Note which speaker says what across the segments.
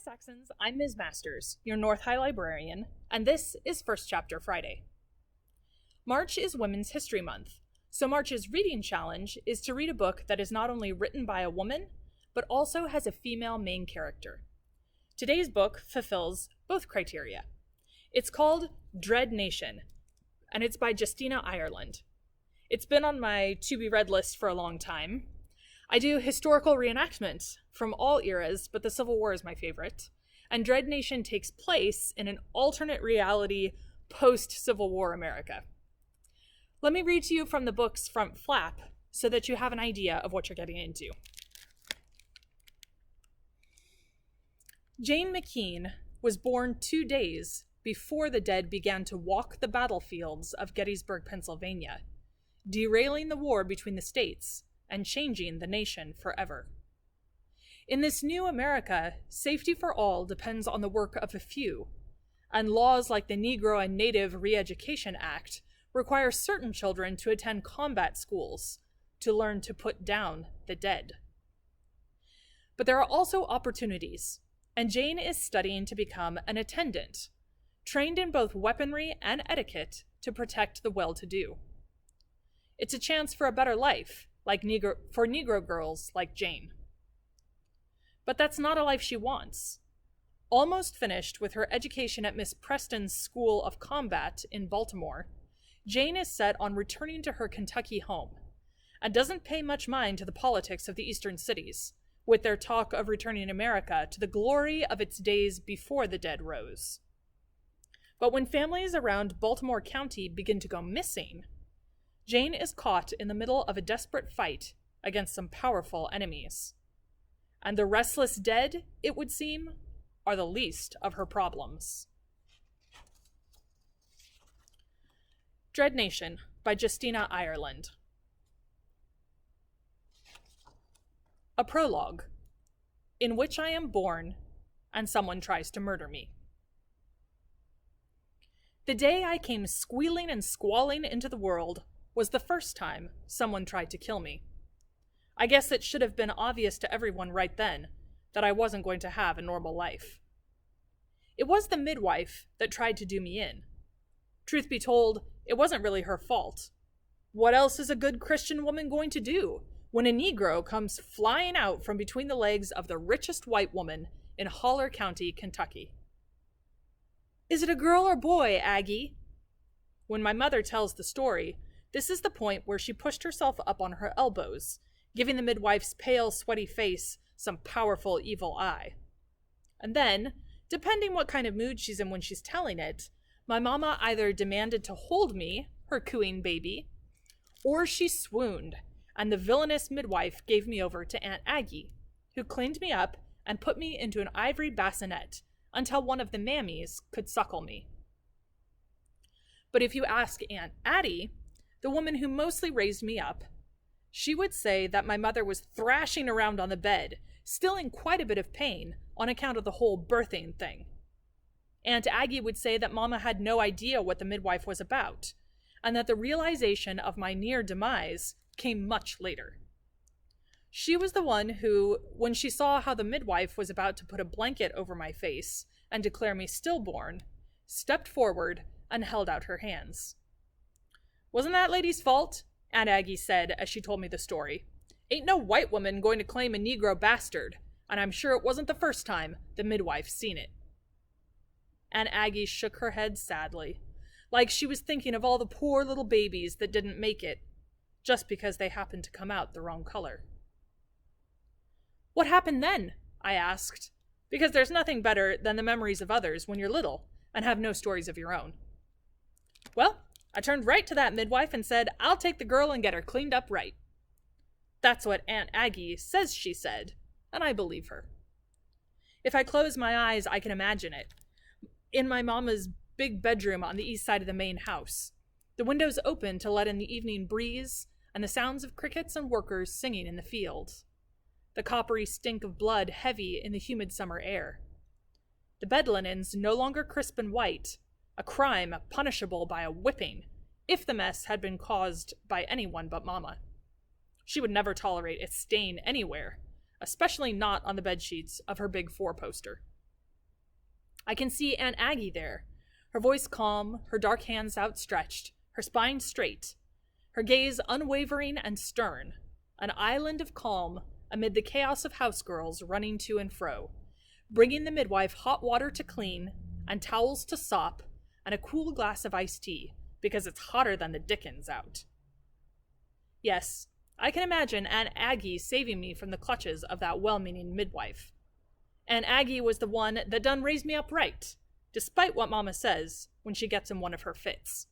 Speaker 1: Saxons, I'm Ms. Masters, your North High Librarian, and this is First Chapter Friday. March is Women's History Month, so March's reading challenge is to read a book that is not only written by a woman, but also has a female main character. Today's book fulfills both criteria. It's called Dread Nation, and it's by Justina Ireland. It's been on my to-be-read list for a long time. I do historical reenactment from all eras, but the Civil War is my favorite. And Dread Nation takes place in an alternate reality post-Civil War America. Let me read to you from the book's front flap so that you have an idea of what you're getting into. Jane McKean was born 2 days before the dead began to walk the battlefields of Gettysburg, Pennsylvania, derailing the war between the states and changing the nation forever. In this new America, safety for all depends on the work of a few, and laws like the Negro and Native Re-Education Act require certain children to attend combat schools to learn to put down the dead. But there are also opportunities, and Jane is studying to become an attendant, trained in both weaponry and etiquette to protect the well-to-do. It's a chance for a better life, for Negro girls like Jane. But that's not a life she wants. Almost finished with her education at Miss Preston's School of Combat in Baltimore, Jane is set on returning to her Kentucky home, and doesn't pay much mind to the politics of the eastern cities, with their talk of returning America to the glory of its days before the dead rose. But when families around Baltimore County begin to go missing, Jane is caught in the middle of a desperate fight against some powerful enemies. And the restless dead, it would seem, are the least of her problems. Dread Nation by Justina Ireland. A prologue, in which I am born and someone tries to murder me. The day I came squealing and squalling into the world was the first time someone tried to kill me. I guess it should have been obvious to everyone right then that I wasn't going to have a normal life. It was the midwife that tried to do me in. Truth be told, it wasn't really her fault. What else is a good Christian woman going to do when a Negro comes flying out from between the legs of the richest white woman in Holler County, Kentucky? "Is it a girl or boy, Aggie?" When my mother tells the story, this is the point where she pushed herself up on her elbows, giving the midwife's pale, sweaty face some powerful evil eye. And then, depending what kind of mood she's in when she's telling it, my mama either demanded to hold me, her cooing baby, or she swooned, and the villainous midwife gave me over to Aunt Aggie, who cleaned me up and put me into an ivory bassinet until one of the mammies could suckle me. But if you ask Aunt Addie, the woman who mostly raised me up, she would say that my mother was thrashing around on the bed, still in quite a bit of pain on account of the whole birthing thing. Aunt Aggie would say that Mama had no idea what the midwife was about, and that the realization of my near demise came much later. She was the one who, when she saw how the midwife was about to put a blanket over my face and declare me stillborn, stepped forward and held out her hands. "Wasn't that lady's fault?" Aunt Aggie said as she told me the story. "Ain't no white woman going to claim a Negro bastard, and I'm sure it wasn't the first time the midwife seen it." Aunt Aggie shook her head sadly, like she was thinking of all the poor little babies that didn't make it, just because they happened to come out the wrong color. "What happened then?" I asked, because there's nothing better than the memories of others when you're little and have no stories of your own. "Well, I turned right to that midwife and said, 'I'll take the girl and get her cleaned up right.' That's what Aunt Aggie says she said, and I believe her. If I close my eyes, I can imagine it. In my mama's big bedroom on the east side of the main house, the windows open to let in the evening breeze and the sounds of crickets and workers singing in the fields. The coppery stink of blood heavy in the humid summer air. The bed linens no longer crisp and white, a crime punishable by a whipping, if the mess had been caused by anyone but Mama. She would never tolerate its stain anywhere, especially not on the bedsheets of her big four-poster. I can see Aunt Aggie there, her voice calm, her dark hands outstretched, her spine straight, her gaze unwavering and stern, an island of calm amid the chaos of housegirls running to and fro, bringing the midwife hot water to clean, and towels to sop, and a cool glass of iced tea, because it's hotter than the dickens out. Yes, I can imagine Aunt Aggie saving me from the clutches of that well-meaning midwife. Aunt Aggie was the one that done raised me up right, despite what Mama says when she gets in one of her fits.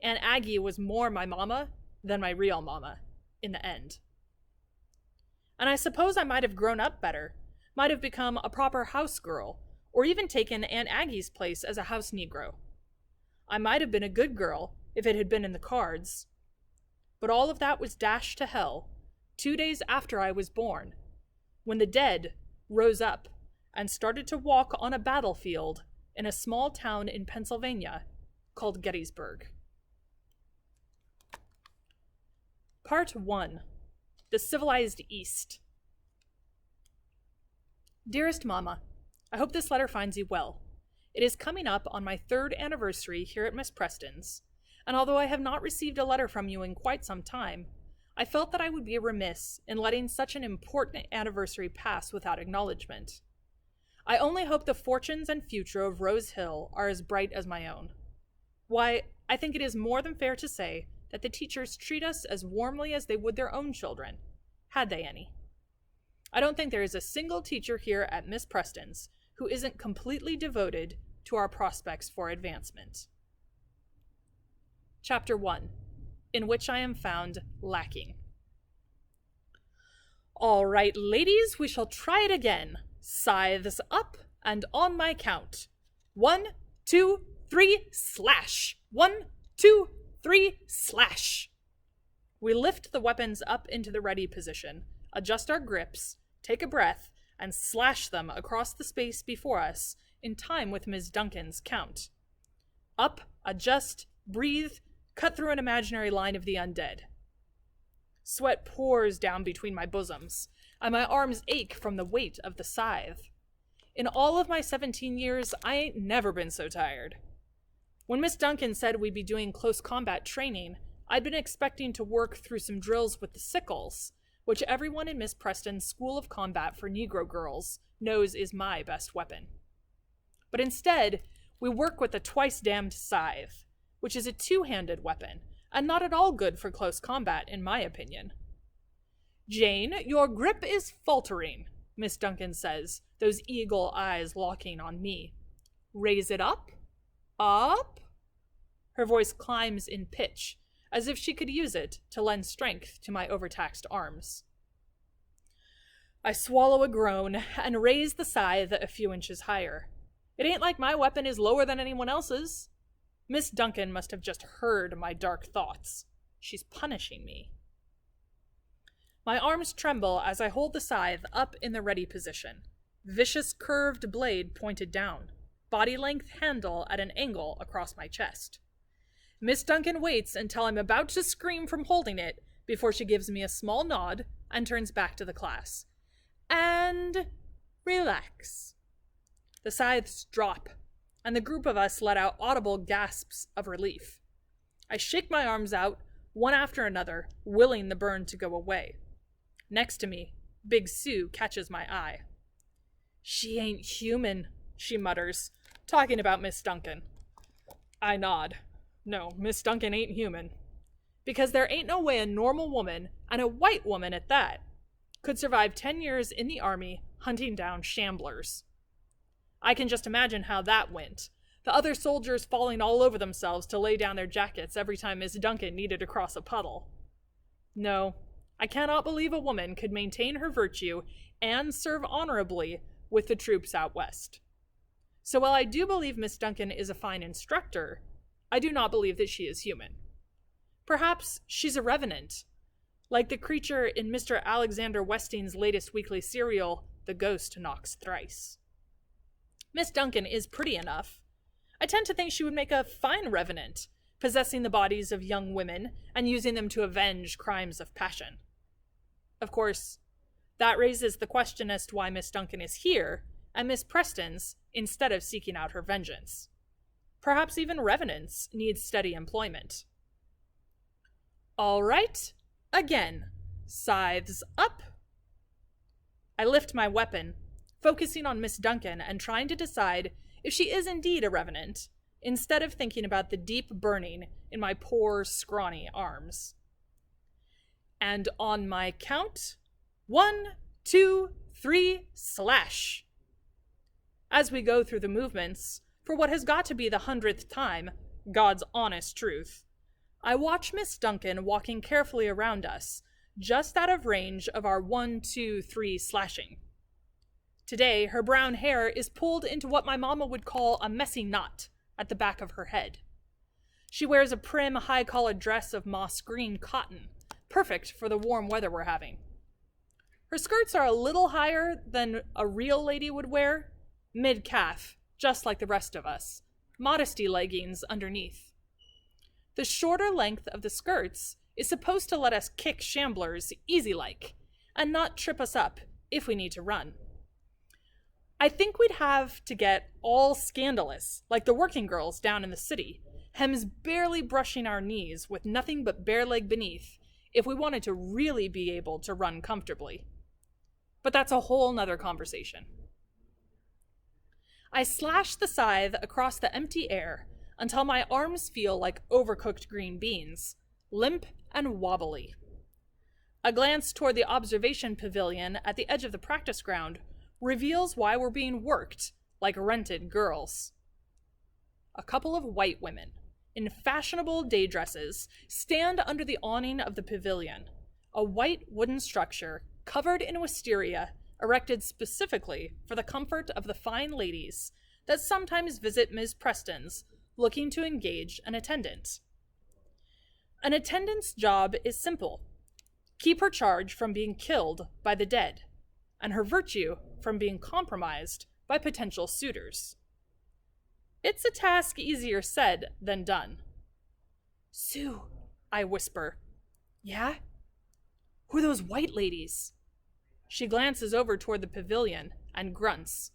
Speaker 1: Aunt Aggie was more my mama than my real mama, in the end. And I suppose I might have grown up better, might have become a proper house girl, or even taken Aunt Aggie's place as a house negro. I might have been a good girl if it had been in the cards. But all of that was dashed to hell 2 days after I was born, when the dead rose up and started to walk on a battlefield in a small town in Pennsylvania called Gettysburg. Part 1. The Civilized East. Dearest Mama, I hope this letter finds you well. It is coming up on my 3rd anniversary here at Miss Preston's, and although I have not received a letter from you in quite some time, I felt that I would be remiss in letting such an important anniversary pass without acknowledgement. I only hope the fortunes and future of Rose Hill are as bright as my own. Why, I think it is more than fair to say that the teachers treat us as warmly as they would their own children, had they any. I don't think there is a single teacher here at Miss Preston's who isn't completely devoted to our prospects for advancement. Chapter 1, in which I am found lacking. All right, ladies, we shall try it again. Scythes up, and on my count. 1, 2, 3, slash! 1, 2, 3, slash! We lift the weapons up into the ready position, adjust our grips, take a breath, and slash them across the space before us in time with Ms. Duncan's count. Up, adjust, breathe, cut through an imaginary line of the undead. Sweat pours down between my bosoms, and my arms ache from the weight of the scythe. In all of my 17 years, I ain't never been so tired. When Miss Duncan said we'd be doing close combat training, I'd been expecting to work through some drills with the sickles, which everyone in Miss Preston's School of Combat for Negro Girls knows is my best weapon. But instead, we work with the twice-damned scythe, which is a two-handed weapon, and not at all good for close combat, in my opinion. Jane, your grip is faltering, Miss Duncan says, those eagle eyes locking on me. Raise it up. Up. Her voice climbs in pitch, as if she could use it to lend strength to my overtaxed arms. I swallow a groan and raise the scythe a few inches higher. It ain't like my weapon is lower than anyone else's. Miss Duncan must have just heard my dark thoughts. She's punishing me. My arms tremble as I hold the scythe up in the ready position. Vicious curved blade pointed down. Body-length handle at an angle across my chest. Miss Duncan waits until I'm about to scream from holding it before she gives me a small nod and turns back to the class. And relax. The scythes drop, and the group of us let out audible gasps of relief. I shake my arms out, one after another, willing the burn to go away. Next to me, Big Sue catches my eye. She ain't human, she mutters, talking about Miss Duncan. I nod. No, Miss Duncan ain't human. Because there ain't no way a normal woman, and a white woman at that, could survive 10 years in the army hunting down shamblers. I can just imagine how that went. The other soldiers falling all over themselves to lay down their jackets every time Miss Duncan needed to cross a puddle. No, I cannot believe a woman could maintain her virtue and serve honorably with the troops out west. So while I do believe Miss Duncan is a fine instructor, I do not believe that she is human. Perhaps she's a revenant, like the creature in Mr. Alexander Westing's latest weekly serial, The Ghost Knocks Thrice. Miss Duncan is pretty enough. I tend to think she would make a fine revenant, possessing the bodies of young women and using them to avenge crimes of passion. Of course, that raises the question as to why Miss Duncan is here, and Miss Preston's instead of seeking out her vengeance. Perhaps even Revenant's needs steady employment. All right, again, scythes up. I lift my weapon, focusing on Miss Duncan and trying to decide if she is indeed a Revenant, instead of thinking about the deep burning in my poor, scrawny arms. And on my count, 1, 2, 3, slash. As we go through the movements, for what has got to be the 100th time, God's honest truth, I watch Miss Duncan walking carefully around us, just out of range of our 1, 2, 3 slashing. Today, her brown hair is pulled into what my mama would call a messy knot at the back of her head. She wears a prim, high-collared dress of moss green cotton, perfect for the warm weather we're having. Her skirts are a little higher than a real lady would wear, mid-calf, just like the rest of us, modesty leggings underneath. The shorter length of the skirts is supposed to let us kick shamblers easy-like, and not trip us up if we need to run. I think we'd have to get all scandalous, like the working girls down in the city, hems barely brushing our knees with nothing but bare leg beneath, if we wanted to really be able to run comfortably. But that's a whole nother conversation. I slash the scythe across the empty air until my arms feel like overcooked green beans, limp and wobbly. A glance toward the observation pavilion at the edge of the practice ground reveals why we're being worked like rented girls. A couple of white women, in fashionable day dresses, stand under the awning of the pavilion, a white wooden structure covered in wisteria erected specifically for the comfort of the fine ladies that sometimes visit Ms. Preston's looking to engage an attendant. An attendant's job is simple: keep her charge from being killed by the dead, and her virtue from being compromised by potential suitors. It's a task easier said than done. "Sue," I whisper. "Yeah? Who are those white ladies?" She glances over toward the pavilion and grunts.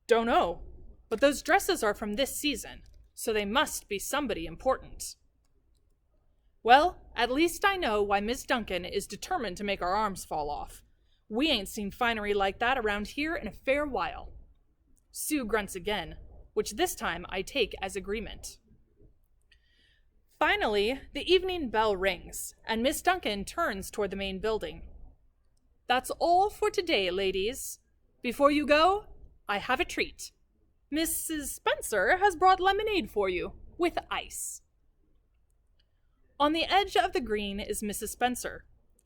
Speaker 1: "Don't know, but those dresses are from this season, so they must be somebody important." Well, at least I know why Miss Duncan is determined to make our arms fall off. We ain't seen finery like that around here in a fair while. Sue grunts again, which this time I take as agreement. Finally, the evening bell rings, and Miss Duncan turns toward the main building. "That's all for today, ladies. Before you go, I have a treat. Mrs. Spencer has brought lemonade for you, with ice." On the edge of the green is Mrs. Spencer,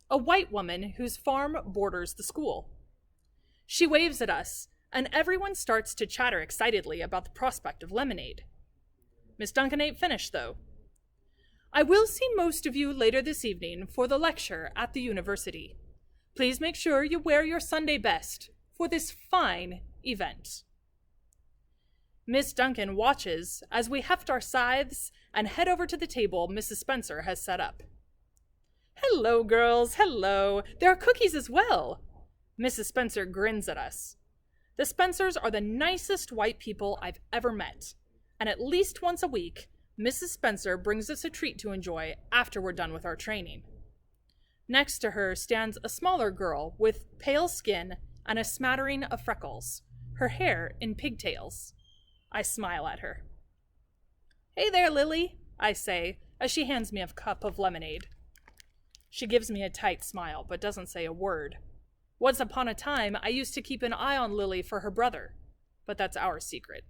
Speaker 1: a white woman whose farm borders the school. She waves at us, and everyone starts to chatter excitedly about the prospect of lemonade. Miss Duncan ain't finished, though. "I will see most of you later this evening for the lecture at the university. Please make sure you wear your Sunday best for this fine event." Miss Duncan watches as we heft our scythes and head over to the table Mrs. Spencer has set up. "Hello, girls, hello. There are cookies as well." Mrs. Spencer grins at us. The Spencers are the nicest white people I've ever met, and at least once a week, Mrs. Spencer brings us a treat to enjoy after we're done with our training. Next to her stands a smaller girl with pale skin and a smattering of freckles, her hair in pigtails. I smile at her. "Hey there, Lily," I say, as she hands me a cup of lemonade. She gives me a tight smile, but doesn't say a word. Once upon a time, I used to keep an eye on Lily for her brother, but that's our secret.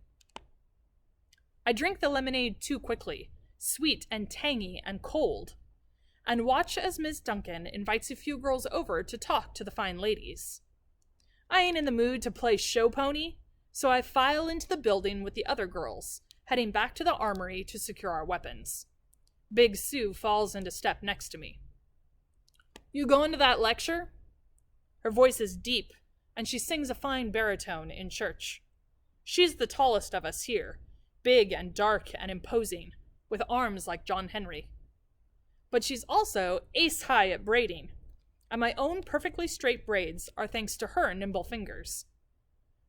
Speaker 1: I drink the lemonade too quickly, sweet and tangy and cold, and watch as Miss Duncan invites a few girls over to talk to the fine ladies. I ain't in the mood to play show pony, so I file into the building with the other girls, heading back to the armory to secure our weapons. Big Sue falls into step next to me. "You going to that lecture?" Her voice is deep, and she sings a fine baritone in church. She's the tallest of us here, big and dark and imposing, with arms like John Henry. But she's also ace-high at braiding, and my own perfectly straight braids are thanks to her nimble fingers.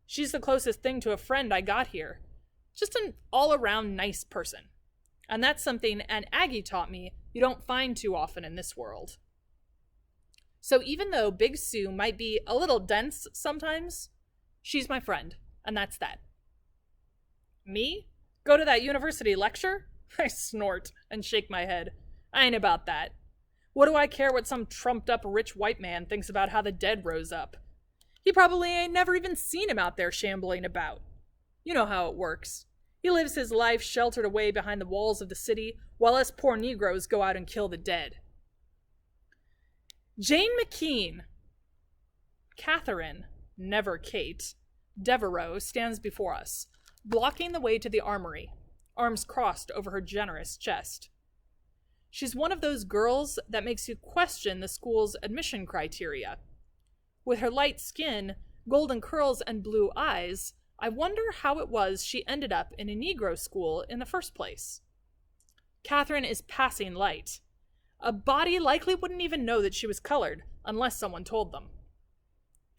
Speaker 1: She's the closest thing to a friend I got here. Just an all-around nice person. And that's something an Aggie taught me you don't find too often in this world. So even though Big Sue might be a little dense sometimes, she's my friend, and that's that. Me? Go to that university lecture? I snort and shake my head. I ain't about that. What do I care what some trumped-up rich white man thinks about how the dead rose up? He probably ain't never even seen him out there shambling about. You know how it works. He lives his life sheltered away behind the walls of the city, while us poor Negroes go out and kill the dead. Jane McKean. Catherine, never Kate, Devereaux stands before us, blocking the way to the armory, arms crossed over her generous chest. She's one of those girls that makes you question the school's admission criteria. With her light skin, golden curls, and blue eyes, I wonder how it was she ended up in a Negro school in the first place. Catherine is passing light. A body likely wouldn't even know that she was colored unless someone told them.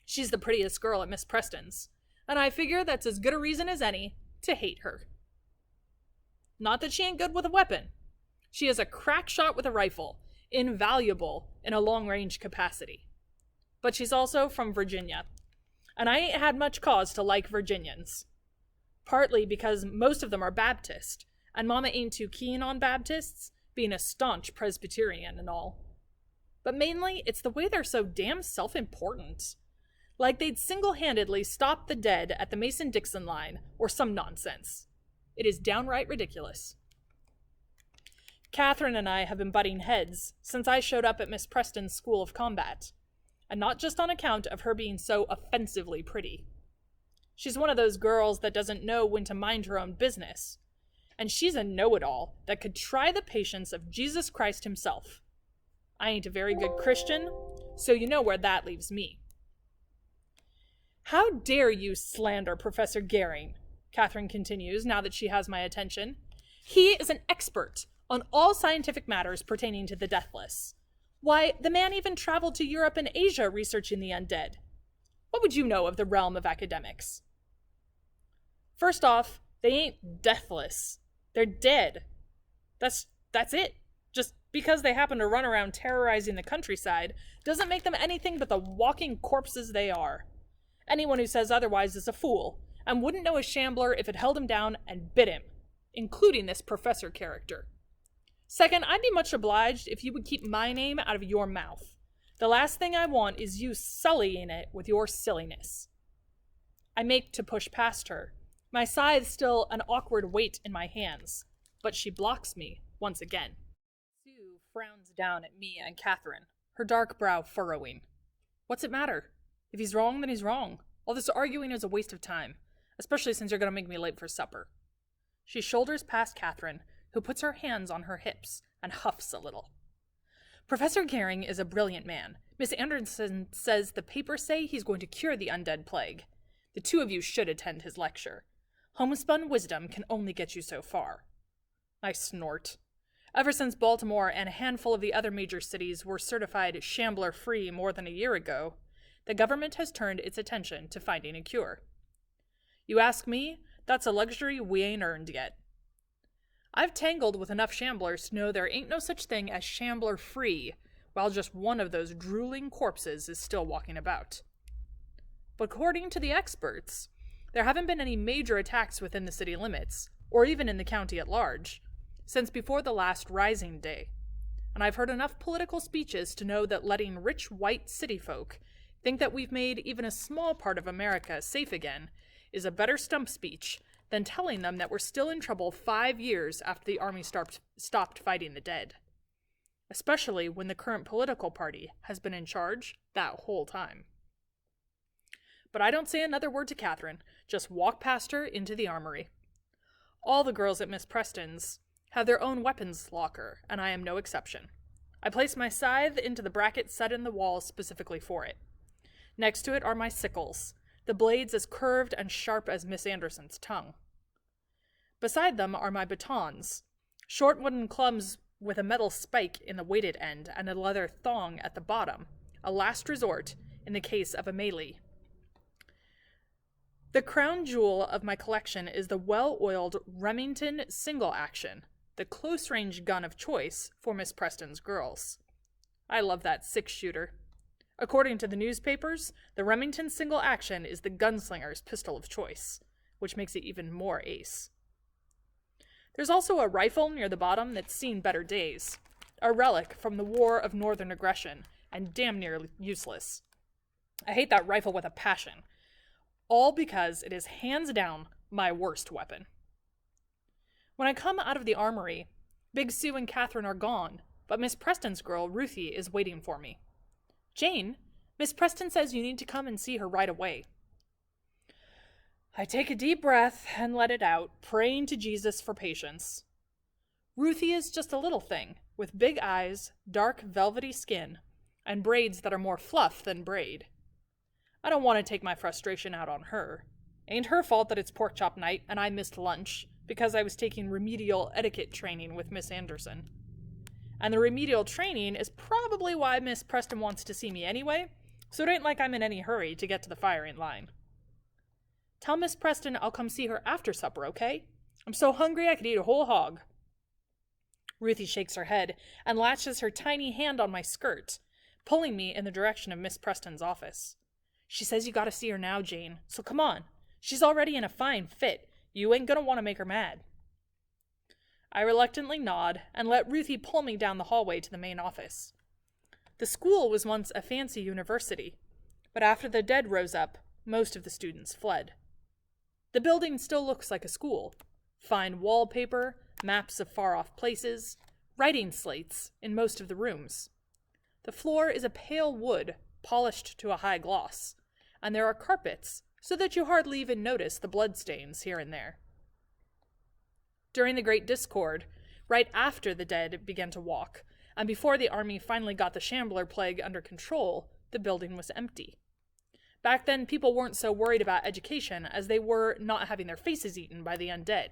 Speaker 1: She's the prettiest girl at Miss Preston's, and I figure that's as good a reason as any to hate her. Not that she ain't good with a weapon. She is a crack shot with a rifle, invaluable in a long-range capacity. But she's also from Virginia, and I ain't had much cause to like Virginians. Partly because most of them are Baptist, and Mama ain't too keen on Baptists, being a staunch Presbyterian and all. But mainly, it's the way they're so damn self-important. Like they'd single-handedly stop the dead at the Mason-Dixon line, or some nonsense. It is downright ridiculous. Catherine and I have been butting heads since I showed up at Miss Preston's School of Combat. And not just on account of her being so offensively pretty. She's one of those girls that doesn't know when to mind her own business. And she's a know-it-all that could try the patience of Jesus Christ himself. I ain't a very good Christian, so you know where that leaves me. How dare you slander Professor Gehring? Catherine continues, now that she has my attention. He is an expert on all scientific matters pertaining to the deathless. Why, the man even traveled to Europe and Asia researching the undead. What would you know of the realm of academics? First off, they ain't deathless. They're dead. That's it. Just because they happen to run around terrorizing the countryside doesn't make them anything but the walking corpses they are. Anyone who says otherwise is a fool, and wouldn't know a shambler if it held him down and bit him, including this professor character. Second, I'd be much obliged if you would keep my name out of your mouth. The last thing I want is you sullying it with your silliness. I make to push past her, my scythe still an awkward weight in my hands, but she blocks me once again. Sue frowns down at me and Catherine, her dark brow furrowing. What's it matter? If he's wrong, then he's wrong. All this arguing is a waste of time, especially since you're going to make me late for supper. She shoulders past Catherine, who puts her hands on her hips and huffs a little. Professor Gehring is a brilliant man. Miss Anderson says the papers say he's going to cure the undead plague. The two of you should attend his lecture. Homespun wisdom can only get you so far. I snort. Ever since Baltimore and a handful of the other major cities were certified shambler-free more than a year ago, the government has turned its attention to finding a cure. You ask me, that's a luxury we ain't earned yet. I've tangled with enough shamblers to know there ain't no such thing as shambler-free, while just one of those drooling corpses is still walking about. But according to the experts, there haven't been any major attacks within the city limits, or even in the county at large, since before the last Rising Day. And I've heard enough political speeches to know that letting rich white city folk think that we've made even a small part of America safe again is a better stump speech than telling them that we're still in trouble 5 years after the army stopped fighting the dead. Especially when the current political party has been in charge that whole time. But I don't say another word to Catherine, just walk past her into the armory. All the girls at Miss Preston's have their own weapons locker, and I am no exception. I place my scythe into the bracket set in the wall specifically for it. Next to it are my sickles, the blades as curved and sharp as Miss Anderson's tongue. Beside them are my batons, short wooden clubs with a metal spike in the weighted end and a leather thong at the bottom, a last resort in the case of a melee. The crown jewel of my collection is the well-oiled Remington single action, the close-range gun of choice for Miss Preston's girls. I love that 6-shooter. According to the newspapers, the Remington single action is the gunslinger's pistol of choice, which makes it even more ace. There's also a rifle near the bottom that's seen better days, a relic from the War of Northern Aggression, and damn near useless. I hate that rifle with a passion, all because it is hands down my worst weapon. When I come out of the armory, Big Sue and Catherine are gone, but Miss Preston's girl, Ruthie, is waiting for me. Jane, Miss Preston says you need to come and see her right away. I take a deep breath and let it out, praying to Jesus for patience. Ruthie is just a little thing, with big eyes, dark velvety skin, and braids that are more fluff than braid. I don't want to take my frustration out on her. Ain't her fault that it's pork chop night and I missed lunch because I was taking remedial etiquette training with Miss Anderson. And the remedial training is probably why Miss Preston wants to see me anyway, so it ain't like I'm in any hurry to get to the firing line. Tell Miss Preston I'll come see her after supper, okay? I'm so hungry I could eat a whole hog. Ruthie shakes her head and latches her tiny hand on my skirt, pulling me in the direction of Miss Preston's office. She says you gotta see her now, Jane, so come on. She's already in a fine fit. You ain't gonna want to make her mad. I reluctantly nod and let Ruthie pull me down the hallway to the main office. The school was once a fancy university, but after the dead rose up, most of the students fled. The building still looks like a school. Fine wallpaper, maps of far-off places, writing slates in most of the rooms. The floor is a pale wood, polished to a high gloss, and there are carpets so that you hardly even notice the bloodstains here and there. During the Great Discord, right after the dead began to walk, and before the army finally got the shambler plague under control, the building was empty. Back then, people weren't so worried about education as they were not having their faces eaten by the undead.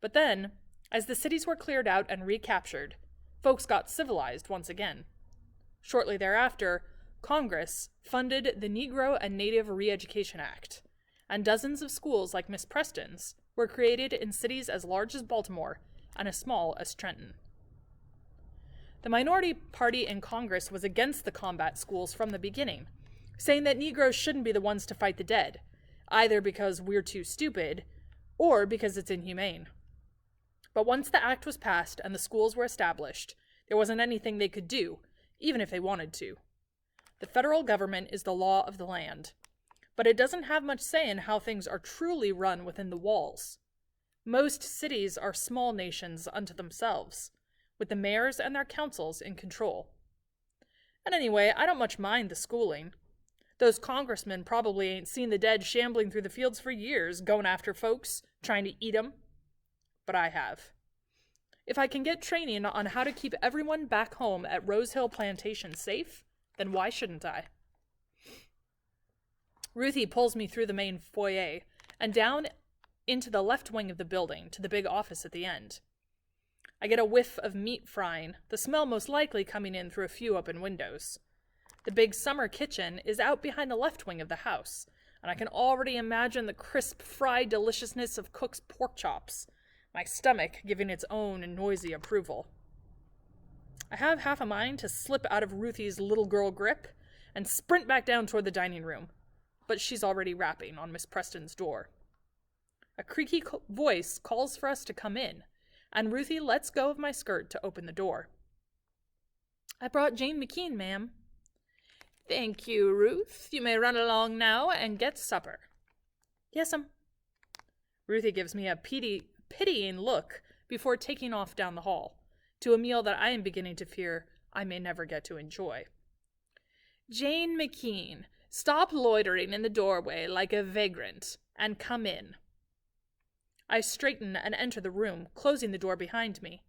Speaker 1: But then, as the cities were cleared out and recaptured, folks got civilized once again. Shortly thereafter, Congress funded the Negro and Native Re-Education Act, and dozens of schools like Miss Preston's were created in cities as large as Baltimore and as small as Trenton. The minority party in Congress was against the combat schools from the beginning, saying that Negroes shouldn't be the ones to fight the dead, either because we're too stupid or because it's inhumane. But once the act was passed and the schools were established, there wasn't anything they could do, even if they wanted to. The federal government is the law of the land, but it doesn't have much say in how things are truly run within the walls. Most cities are small nations unto themselves, with the mayors and their councils in control. And anyway, I don't much mind the schooling. Those congressmen probably ain't seen the dead shambling through the fields for years, going after folks, trying to eat 'em. But I have. If I can get training on how to keep everyone back home at Rose Hill Plantation safe, then why shouldn't I? Ruthie pulls me through the main foyer and down into the left wing of the building to the big office at the end. I get a whiff of meat frying, the smell most likely coming in through a few open windows. The big summer kitchen is out behind the left wing of the house, and I can already imagine the crisp fried deliciousness of cook's pork chops, my stomach giving its own noisy approval. I have half a mind to slip out of Ruthie's little girl grip and sprint back down toward the dining room, but she's already rapping on Miss Preston's door. A creaky voice calls for us to come in, and Ruthie lets go of my skirt to open the door. I brought Jane McKean, ma'am. Thank you, Ruth. You may run along now and get supper. Yes'm. Ruthie gives me a pitying look before taking off down the hall, to a meal that I am beginning to fear I may never get to enjoy. Jane McKean, stop loitering in the doorway like a vagrant, and come in. I straighten and enter the room, closing the door behind me.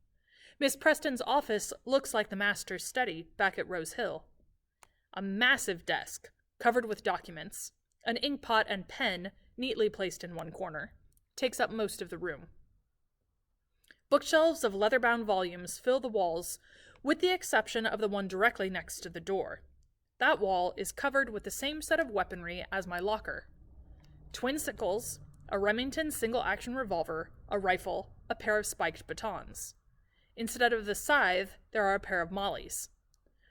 Speaker 1: Miss Preston's office looks like the master's study back at Rose Hill. A massive desk, covered with documents, an inkpot and pen neatly placed in one corner, takes up most of the room. Bookshelves of leather-bound volumes fill the walls, with the exception of the one directly next to the door. That wall is covered with the same set of weaponry as my locker. twin sickles, a Remington single-action revolver, a rifle, a pair of spiked batons. Instead of the scythe, there are a pair of mollies.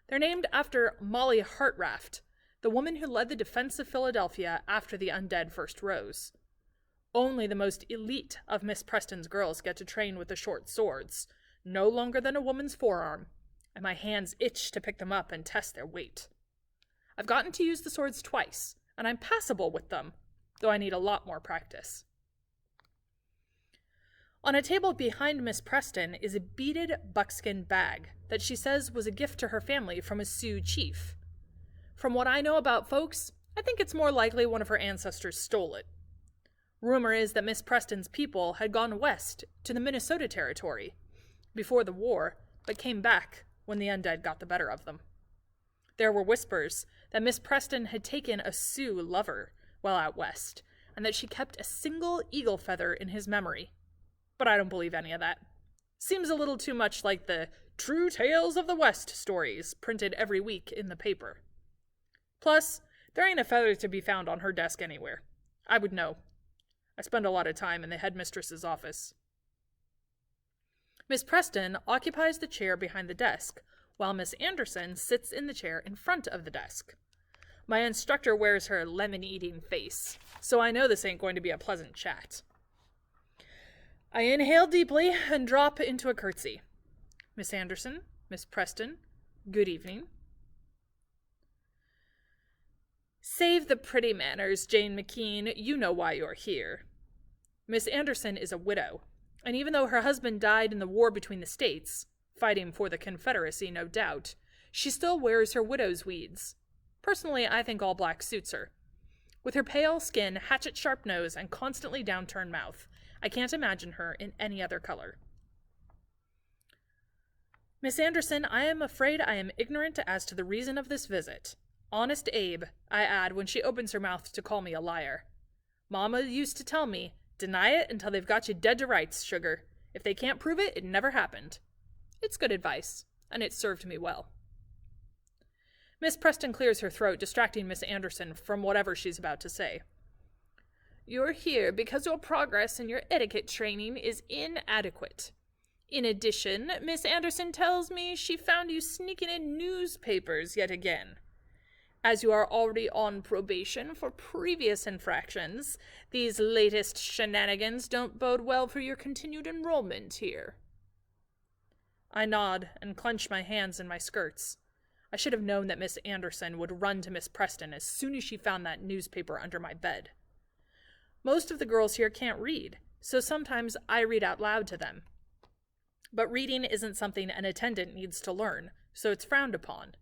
Speaker 1: They're named after Molly Hartraft, the woman who led the defense of Philadelphia after the undead first rose. Only the most elite of Miss Preston's girls get to train with the short swords, no longer than a woman's forearm, and my hands itch to pick them up and test their weight. I've gotten to use the swords twice, and I'm passable with them, though I need a lot more practice. On a table behind Miss Preston is a beaded buckskin bag that she says was a gift to her family from a Sioux chief. From what I know about folks, I think it's more likely one of her ancestors stole it. Rumor is that Miss Preston's people had gone west to the Minnesota Territory before the war, but came back when the undead got the better of them. There were whispers that Miss Preston had taken a Sioux lover while out west, and that she kept a single eagle feather in his memory. But I don't believe any of that. Seems a little too much like the True Tales of the West stories printed every week in the paper. Plus, there ain't a feather to be found on her desk anywhere. I would know. I spend a lot of time in the headmistress's office. Miss Preston occupies the chair behind the desk, while Miss Anderson sits in the chair in front of the desk. My instructor wears her lemon-eating face, so I know this ain't going to be a pleasant chat. I inhale deeply and drop into a curtsy. Miss Anderson, Miss Preston, good evening. Save the pretty manners, Jane McKean. You know why you're here. Miss Anderson is a widow, and even though her husband died in the war between the states, fighting for the Confederacy, no doubt, she still wears her widow's weeds. Personally, I think all black suits her. With her pale skin, hatchet-sharp nose, and constantly downturned mouth, I can't imagine her in any other color. Miss Anderson, I am afraid I am ignorant as to the reason of this visit. Honest Abe, I add when she opens her mouth to call me a liar. Mama used to tell me, deny it until they've got you dead to rights, sugar. If they can't prove it, it never happened. It's good advice, and it served me well. Miss Preston clears her throat, distracting Miss Anderson from whatever she's about to say. You're here because your progress in your etiquette training is inadequate. In addition, Miss Anderson tells me she found you sneaking in newspapers yet again. As you are already on probation for previous infractions, these latest shenanigans don't bode well for your continued enrollment here. I nod and clench my hands in my skirts. I should have known that Miss Anderson would run to Miss Preston as soon as she found that newspaper under my bed. Most of the girls here can't read, so sometimes I read out loud to them. But reading isn't something an attendant needs to learn, so it's frowned upon.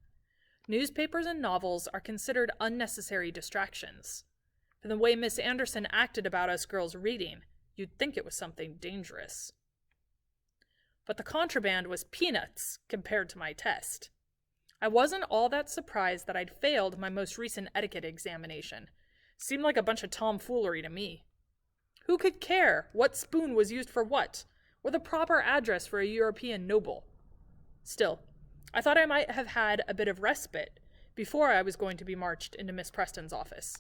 Speaker 1: Newspapers and novels are considered unnecessary distractions. From the way Miss Anderson acted about us girls reading, you'd think it was something dangerous. But the contraband was peanuts compared to my test. I wasn't all that surprised that I'd failed my most recent etiquette examination. Seemed like a bunch of tomfoolery to me. Who could care what spoon was used for what, or the proper address for a European noble? Still, I thought I might have had a bit of respite before I was going to be marched into Miss Preston's office.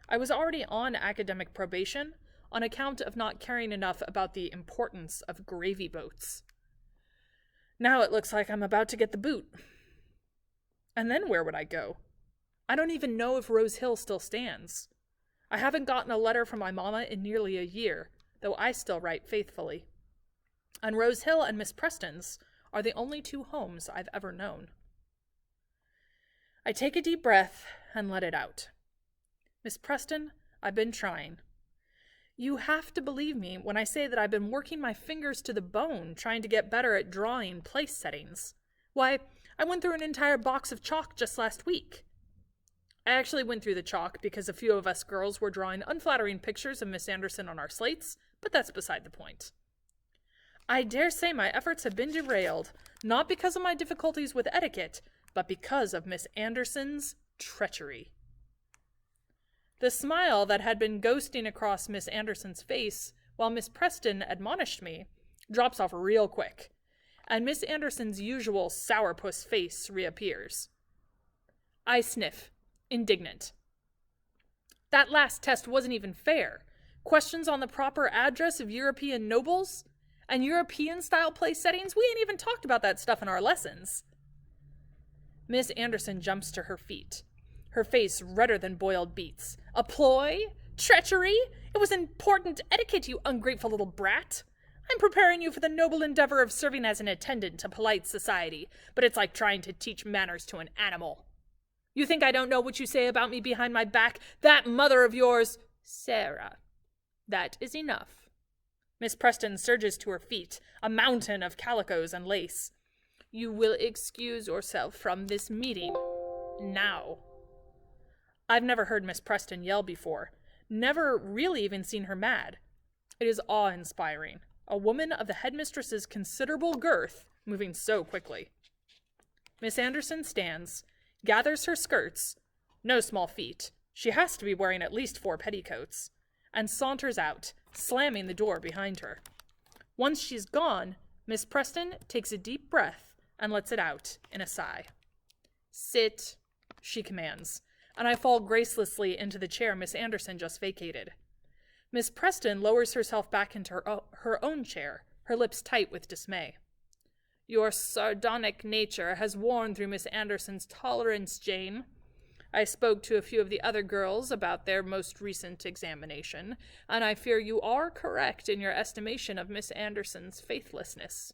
Speaker 1: I was already on academic probation on account of not caring enough about the importance of gravy boats. Now it looks like I'm about to get the boot. And then where would I go? I don't even know if Rose Hill still stands. I haven't gotten a letter from my mama in nearly a year, though I still write faithfully. And Rose Hill and Miss Preston's are the only two homes I've ever known. I take a deep breath and let it out. Miss Preston, I've been trying. You have to believe me when I say that I've been working my fingers to the bone trying to get better at drawing place settings. Why, I went through an entire box of chalk just last week. I actually went through the chalk because a few of us girls were drawing unflattering pictures of Miss Anderson on our slates, but that's beside the point. I dare say my efforts have been derailed, not because of my difficulties with etiquette, but because of Miss Anderson's treachery. The smile that had been ghosting across Miss Anderson's face while Miss Preston admonished me drops off real quick, and Miss Anderson's usual sourpuss face reappears. I sniff, indignant. That last test wasn't even fair. Questions on the proper address of European nobles? And European-style place settings? We ain't even talked about that stuff in our lessons. Miss Anderson jumps to her feet, her face redder than boiled beets. A ploy? Treachery? It was important etiquette, you ungrateful little brat. I'm preparing you for the noble endeavor of serving as an attendant to polite society, but it's like trying to teach manners to an animal. You think I don't know what you say about me behind my back? That mother of yours... Sarah, that is enough. Miss Preston surges to her feet, a mountain of calicos and lace. You will excuse yourself from this meeting. Now. I've never heard Miss Preston yell before. Never really even seen her mad. It is awe-inspiring. A woman of the headmistress's considerable girth moving so quickly. Miss Anderson stands, gathers her skirts, no small feat, she has to be wearing at least 4 petticoats, and saunters out, slamming the door behind her. Once she's gone, Miss Preston takes a deep breath and lets it out in a sigh. Sit, she commands, and I fall gracelessly into the chair Miss Anderson just vacated. Miss Preston lowers herself back into her own chair, her lips tight with dismay. Your sardonic nature has worn through Miss Anderson's tolerance, Jane. I spoke to a few of the other girls about their most recent examination, and I fear you are correct in your estimation of Miss Anderson's faithlessness.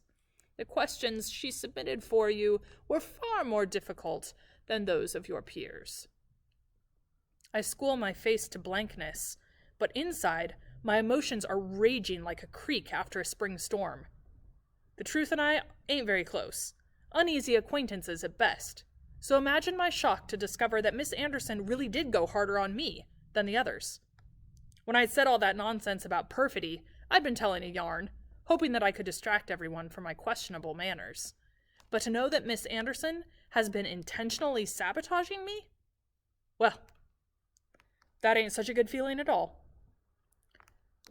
Speaker 1: The questions she submitted for you were far more difficult than those of your peers. I school my face to blankness, but inside, my emotions are raging like a creek after a spring storm. The truth and I ain't very close, uneasy acquaintances at best. So imagine my shock to discover that Miss Anderson really did go harder on me than the others. When I'd said all that nonsense about perfidy, I'd been telling a yarn, hoping that I could distract everyone from my questionable manners. But to know that Miss Anderson has been intentionally sabotaging me? Well, that ain't such a good feeling at all.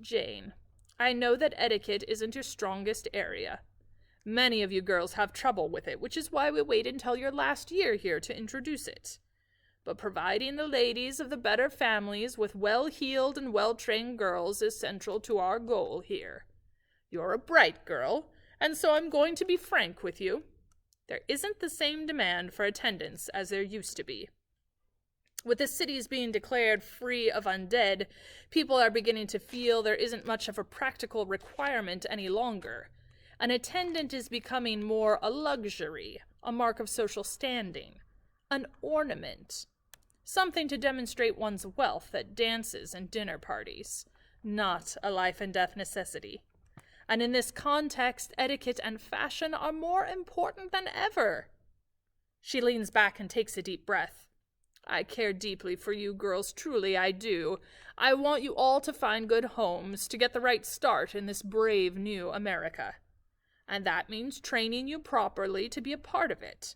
Speaker 1: Jane, I know that etiquette isn't your strongest area. Many of you girls have trouble with it, which is why we wait until your last year here to introduce it. But providing the ladies of the better families with well-heeled and well-trained girls is central to our goal here. You're a bright girl, and so I'm going to be frank with you. There isn't the same demand for attendance as there used to be. With the cities being declared free of undead, people are beginning to feel there isn't much of a practical requirement any longer. An attendant is becoming more a luxury, a mark of social standing, an ornament, something to demonstrate one's wealth at dances and dinner parties, not a life-and-death necessity. And in this context, etiquette and fashion are more important than ever. She leans back and takes a deep breath. I care deeply for you girls, truly I do. I want you all to find good homes, to get the right start in this brave new America. And that means training you properly to be a part of it.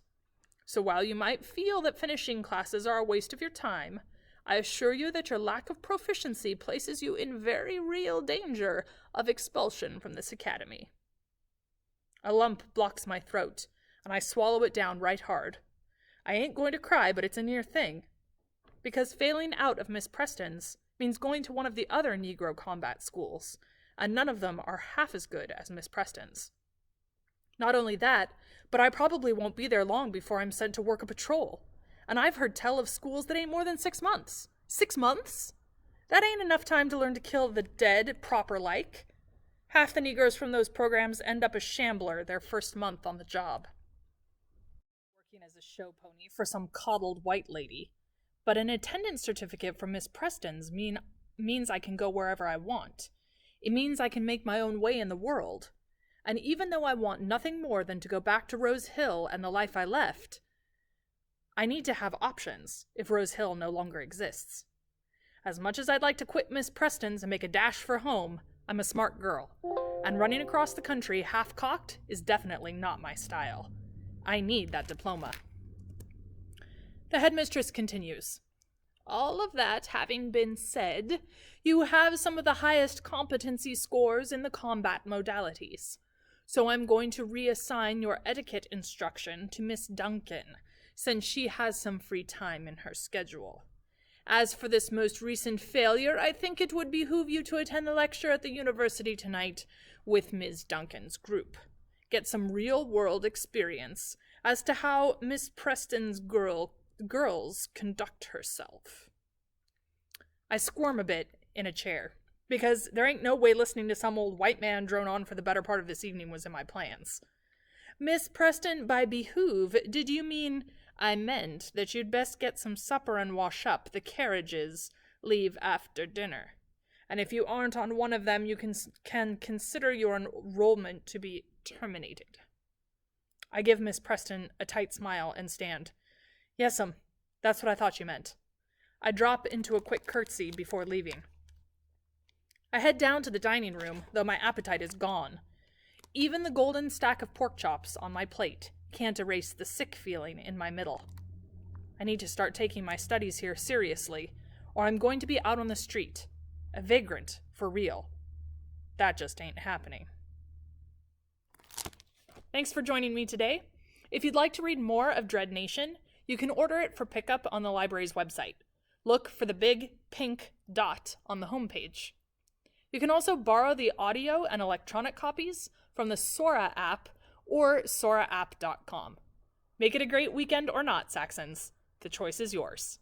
Speaker 1: So while you might feel that finishing classes are a waste of your time, I assure you that your lack of proficiency places you in very real danger of expulsion from this academy. A lump blocks my throat, and I swallow it down right hard. I ain't going to cry, but it's a near thing. Because failing out of Miss Preston's means going to one of the other Negro combat schools, and none of them are half as good as Miss Preston's. Not only that, but I probably won't be there long before I'm sent to work a patrol. And I've heard tell of schools that ain't more than 6 months. 6 months? That ain't enough time to learn to kill the dead proper-like. Half the Negroes from those programs end up a shambler their first month on the job. Working as a show pony for some coddled white lady. But an attendance certificate from Miss Preston's means I can go wherever I want. It means I can make my own way in the world. And even though I want nothing more than to go back to Rose Hill and the life I left, I need to have options if Rose Hill no longer exists. As much as I'd like to quit Miss Preston's and make a dash for home, I'm a smart girl, and running across the country half-cocked is definitely not my style. I need that diploma. The headmistress continues. All of that having been said, you have some of the highest competency scores in the combat modalities. So I'm going to reassign your etiquette instruction to Miss Duncan, since she has some free time in her schedule. As for this most recent failure, I think it would behoove you to attend the lecture at the university tonight with Ms. Duncan's group. Get some real-world experience as to how Miss Preston's girls conduct herself. I squirm a bit in a chair, because there ain't no way listening to some old white man drone on for the better part of this evening was in my plans. Miss Preston, by behoove, did you mean... I meant that you'd best get some supper and wash up. The carriages leave after dinner. And if you aren't on one of them, you can consider your enrollment to be terminated. I give Miss Preston a tight smile and stand. Yes'm, that's what I thought you meant. I drop into a quick curtsy before leaving. I head down to the dining room, though my appetite is gone. Even the golden stack of pork chops on my plate can't erase the sick feeling in my middle. I need to start taking my studies here seriously, or I'm going to be out on the street, a vagrant for real. That just ain't happening. Thanks for joining me today. If you'd like to read more of Dread Nation, you can order it for pickup on the library's website. Look for the big pink dot on the homepage. You can also borrow the audio and electronic copies from the Sora app or soraapp.com. Make it a great weekend or not, Saxons. The choice is yours.